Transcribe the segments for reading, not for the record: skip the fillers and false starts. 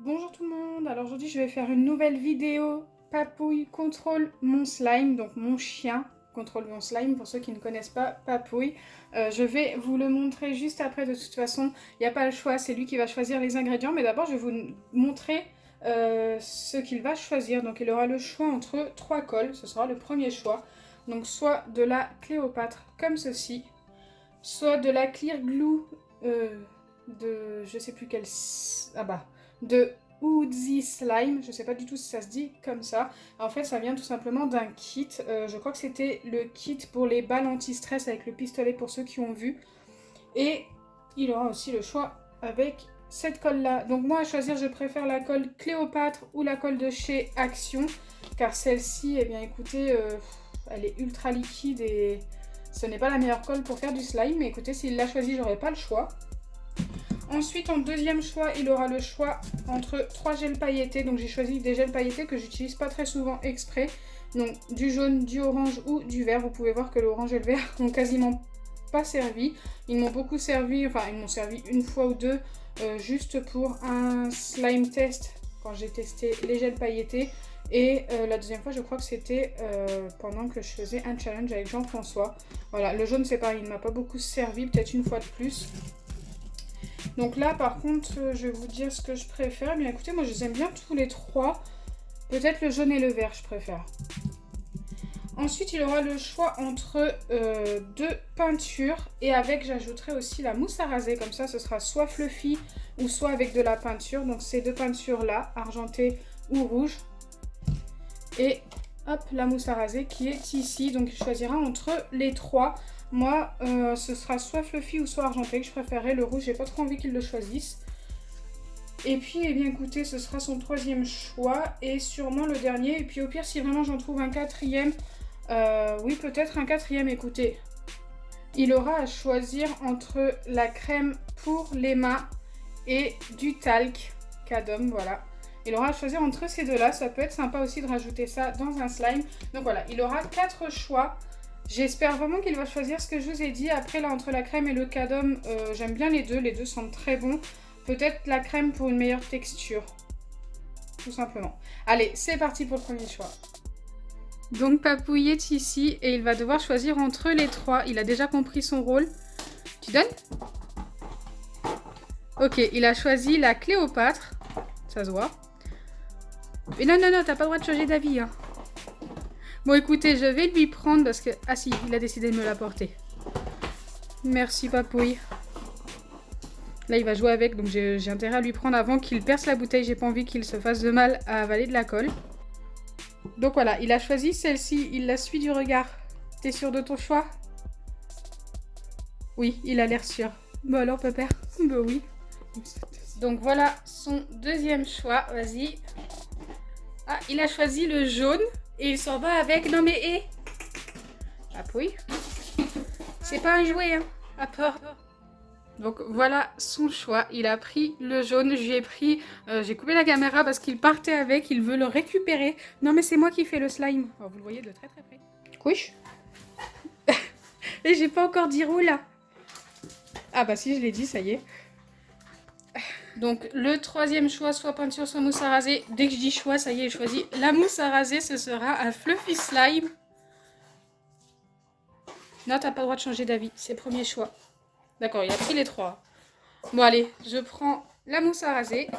Bonjour tout le monde, alors aujourd'hui je vais faire une nouvelle vidéo. Papouille contrôle mon slime, donc mon chien contrôle mon slime pour ceux qui ne connaissent pas Papouille. Je vais vous le montrer juste après, de toute façon il n'y a pas le choix, c'est lui qui va choisir les ingrédients, mais d'abord je vais vous montrer ce qu'il va choisir. Donc il aura le choix entre 3 cols, ce sera le premier choix. Donc soit de la Cléopâtre comme ceci, soit de la Clear Glue de je sais plus quelle... Ah bah, de Oozy Slime, je sais pas du tout si ça se dit comme ça. En fait, ça vient tout simplement d'un kit. Je crois que c'était le kit pour les balles anti-stress avec le pistolet pour ceux qui ont vu. Et il aura aussi le choix avec cette colle-là. Donc moi, à choisir, je préfère la colle Cléopâtre ou la colle de chez Action. Car celle-ci, eh bien écoutez, elle est ultra liquide et ce n'est pas la meilleure colle pour faire du slime. Mais écoutez, s'il l'a choisi, j'aurais pas le choix. Ensuite, en deuxième choix, il aura le choix entre 3 gels pailletés. Donc j'ai choisi des gels pailletés que j'utilise pas très souvent exprès. Donc du jaune, du orange ou du vert. Vous pouvez voir que l'orange et le vert n'ont quasiment pas servi. Ils m'ont beaucoup servi, enfin ils m'ont servi une fois ou deux juste pour un slime test quand j'ai testé les gels pailletés. Et la deuxième fois, je crois que c'était pendant que je faisais un challenge avec Jean-François. Voilà, le jaune c'est pareil, il ne m'a pas beaucoup servi, peut-être une fois de plus. Donc là, par contre, je vais vous dire ce que je préfère. Bien écoutez, moi je les aime bien tous les trois. Peut-être le jaune et le vert, je préfère. Ensuite, il aura le choix entre deux peintures. Et avec, j'ajouterai aussi la mousse à raser. Comme ça, ce sera soit fluffy ou soit avec de la peinture. Donc ces deux peintures-là, argentée ou rouge. Et hop, la mousse à raser qui est ici. Donc il choisira entre les trois. Moi, ce sera soit fluffy ou soit argenté que je préférerais. Le rouge, j'ai pas trop envie qu'il le choisisse. Et puis, eh bien écoutez, ce sera son troisième choix et sûrement le dernier. Et puis au pire, si vraiment j'en trouve un quatrième, oui peut-être un quatrième, écoutez. Il aura à choisir entre la crème pour les mains et du talc Cadom, voilà. Il aura à choisir entre ces deux-là, ça peut être sympa aussi de rajouter ça dans un slime. Donc voilà, il aura 4 choix. J'espère vraiment qu'il va choisir ce que je vous ai dit. Après là, entre la crème et le Cadom, j'aime bien les deux sentent très bon. Peut-être la crème pour une meilleure texture, tout simplement. Allez, c'est parti pour le premier choix. Donc Papouille est ici et il va devoir choisir entre les trois. Il a déjà compris son rôle. Tu donnes? Ok, il a choisi la Cléopâtre. Ça se voit. Mais non, t'as pas le droit de changer d'avis. Hein. Bon, écoutez, je vais lui prendre parce que... Ah si, il a décidé de me l'apporter. Merci Papouille. Là, il va jouer avec, donc j'ai intérêt à lui prendre avant qu'il perce la bouteille. J'ai pas envie qu'il se fasse de mal à avaler de la colle. Donc voilà, il a choisi celle-ci. Il la suit du regard. T'es sûr de ton choix? Oui, il a l'air sûr. Bah alors, pépère? Bah oui. Donc voilà son deuxième choix. Vas-y. Ah, il a choisi le jaune. Et il s'en va avec... Non mais, hé Papouille. C'est pas un jouet, hein. À part... Donc voilà son choix, il a pris le jaune, j'ai coupé la caméra parce qu'il partait avec, il veut le récupérer. Non mais c'est moi qui fais le slime. Oh, vous le voyez de très très près. Couche. Et j'ai pas encore dit roule là. Ah bah si, je l'ai dit, ça y est. Donc le troisième choix, soit peinture, soit mousse à raser. Dès que je dis choix, ça y est, j'ai choisi la mousse à raser, ce sera un fluffy slime. Non, t'as pas le droit de changer d'avis, c'est premier choix. D'accord, il a pris les trois. Bon allez, je prends la mousse à raser.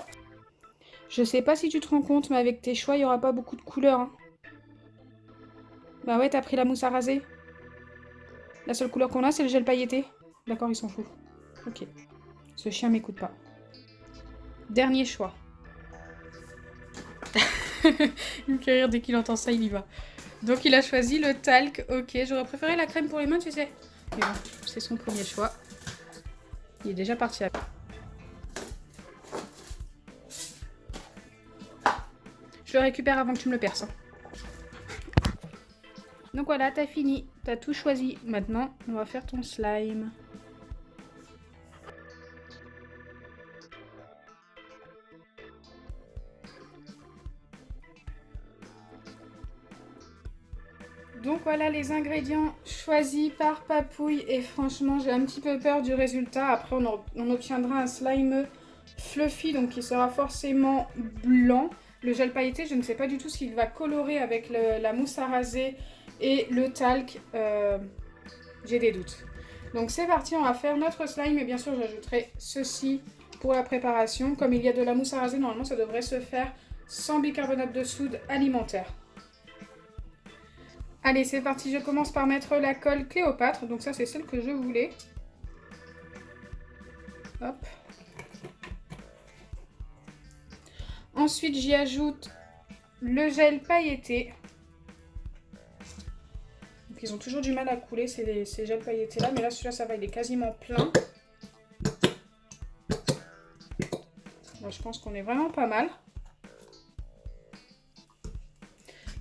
Je sais pas si tu te rends compte, mais avec tes choix, il n'y aura pas beaucoup de couleurs. Hein. Bah ouais, t'as pris la mousse à raser. La seule couleur qu'on a, c'est le gel pailleté. D'accord, il s'en fout. Ok. Ce chien m'écoute pas. Dernier choix. Il me fait rire dès qu'il entend ça, il y va. Donc il a choisi le talc. Ok, j'aurais préféré la crème pour les mains, tu sais. Mais bon, c'est son premier choix. Il est déjà parti avec. Je le récupère avant que tu me le perces. Hein. Donc voilà, t'as fini. T'as tout choisi. Maintenant, on va faire ton slime. Donc voilà les ingrédients choisis par Papouille et franchement j'ai un petit peu peur du résultat. Après on obtiendra un slime fluffy, donc qui sera forcément blanc. Le gel pailleté, je ne sais pas du tout s'il va colorer avec la mousse à raser et le talc. J'ai des doutes. Donc c'est parti, on va faire notre slime et bien sûr j'ajouterai ceci pour la préparation. Comme il y a de la mousse à raser, normalement ça devrait se faire sans bicarbonate de soude alimentaire. Allez, c'est parti, je commence par mettre la colle Cléopâtre. Donc ça, c'est celle que je voulais. Hop. Ensuite, j'y ajoute le gel pailleté. Donc, ils ont toujours du mal à couler, ces gels pailletés-là. Mais là, celui-là, ça va, il est quasiment plein. Bon, je pense qu'on est vraiment pas mal.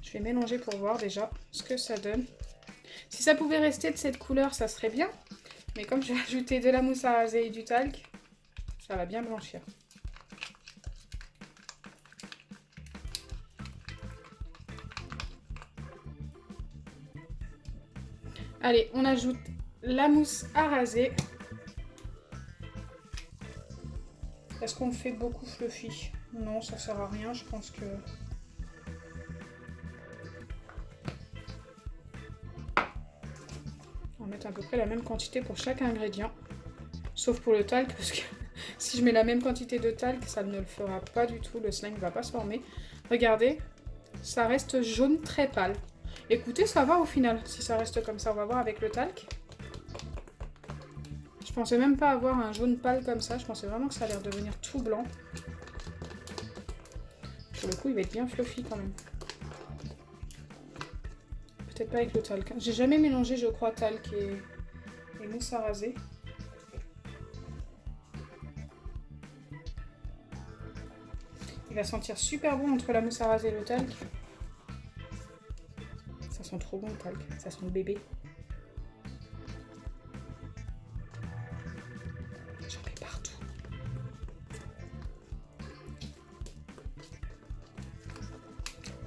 Je vais mélanger pour voir déjà ce que ça donne. Si ça pouvait rester de cette couleur, ça serait bien. Mais comme j'ai ajouté de la mousse à raser et du talc, ça va bien blanchir. Allez, on ajoute la mousse à raser. Est-ce qu'on fait beaucoup fluffy? Non, ça sert à rien, je pense que... On va mettre à peu près la même quantité pour chaque ingrédient. Sauf pour le talc, parce que si je mets la même quantité de talc, ça ne le fera pas du tout. Le slime ne va pas se former. Regardez, ça reste jaune très pâle. Écoutez, ça va au final, si ça reste comme ça. On va voir avec le talc. Je pensais même pas avoir un jaune pâle comme ça. Je pensais vraiment que ça allait devenir tout blanc. Pour le coup, il va être bien fluffy quand même. Peut-être pas avec le talc. J'ai jamais mélangé, je crois, talc et mousse à raser. Il va sentir super bon entre la mousse à raser et le talc. Ça sent trop bon le talc. Ça sent le bébé. J'en mets partout.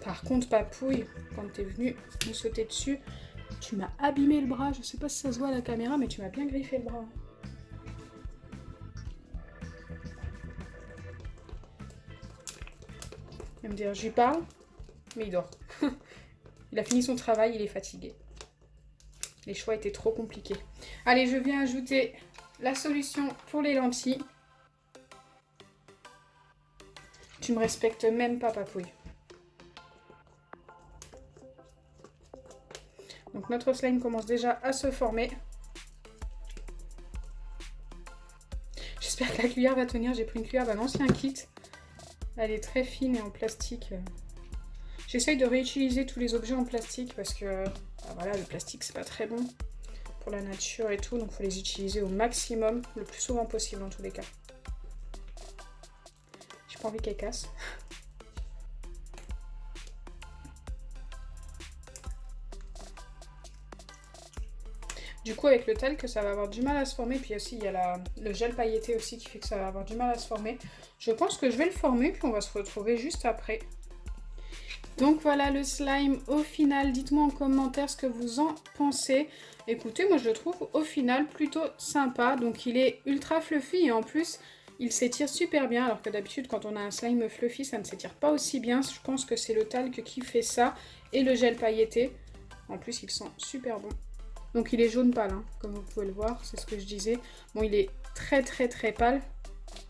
Par contre, Papouille, quand t'es venu me sauter dessus, tu m'as abîmé le bras. Je sais pas si ça se voit à la caméra, mais tu m'as bien griffé le bras. Il va me dire, je lui parle, mais il dort. Il a fini son travail, il est fatigué. Les choix étaient trop compliqués. Allez, je viens ajouter la solution pour les lentilles. Tu me respectes même pas, Papouille. Donc notre slime commence déjà à se former. J'espère que la cuillère va tenir. J'ai pris une cuillère d'un ancien kit. Elle est très fine et en plastique. J'essaye de réutiliser tous les objets en plastique parce que voilà, le plastique c'est pas très bon pour la nature et tout. Donc il faut les utiliser au maximum, le plus souvent possible en tous les cas. J'ai pas envie qu'elle casse. Du coup, avec le talc, ça va avoir du mal à se former. Puis aussi, il y a le gel pailleté aussi qui fait que ça va avoir du mal à se former. Je pense que je vais le former, puis on va se retrouver juste après. Donc voilà le slime au final. Dites-moi en commentaire ce que vous en pensez. Écoutez, moi je le trouve au final plutôt sympa. Donc il est ultra fluffy et en plus, il s'étire super bien. Alors que d'habitude, quand on a un slime fluffy, ça ne s'étire pas aussi bien. Je pense que c'est le talc qui fait ça et le gel pailleté. En plus, il sent super bon. Donc il est jaune pâle, hein, comme vous pouvez le voir, c'est ce que je disais. Bon, il est très pâle,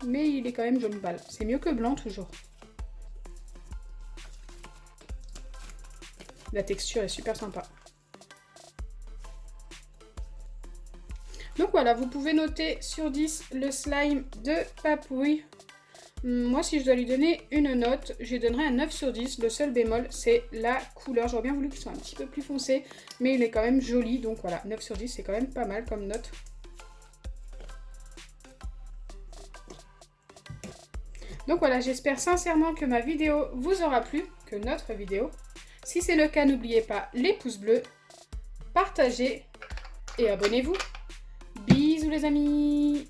mais il est quand même jaune pâle. C'est mieux que blanc toujours. La texture est super sympa. Donc voilà, vous pouvez noter sur 10 le slime de Papouille. Moi, si je dois lui donner une note, je lui donnerai un 9 sur 10. Le seul bémol, c'est la couleur. J'aurais bien voulu qu'il soit un petit peu plus foncé, mais il est quand même joli. Donc voilà, 9 sur 10, c'est quand même pas mal comme note. Donc voilà, j'espère sincèrement que ma vidéo vous aura plu, que notre vidéo. Si c'est le cas, n'oubliez pas les pouces bleus, partagez et abonnez-vous. Bisous les amis!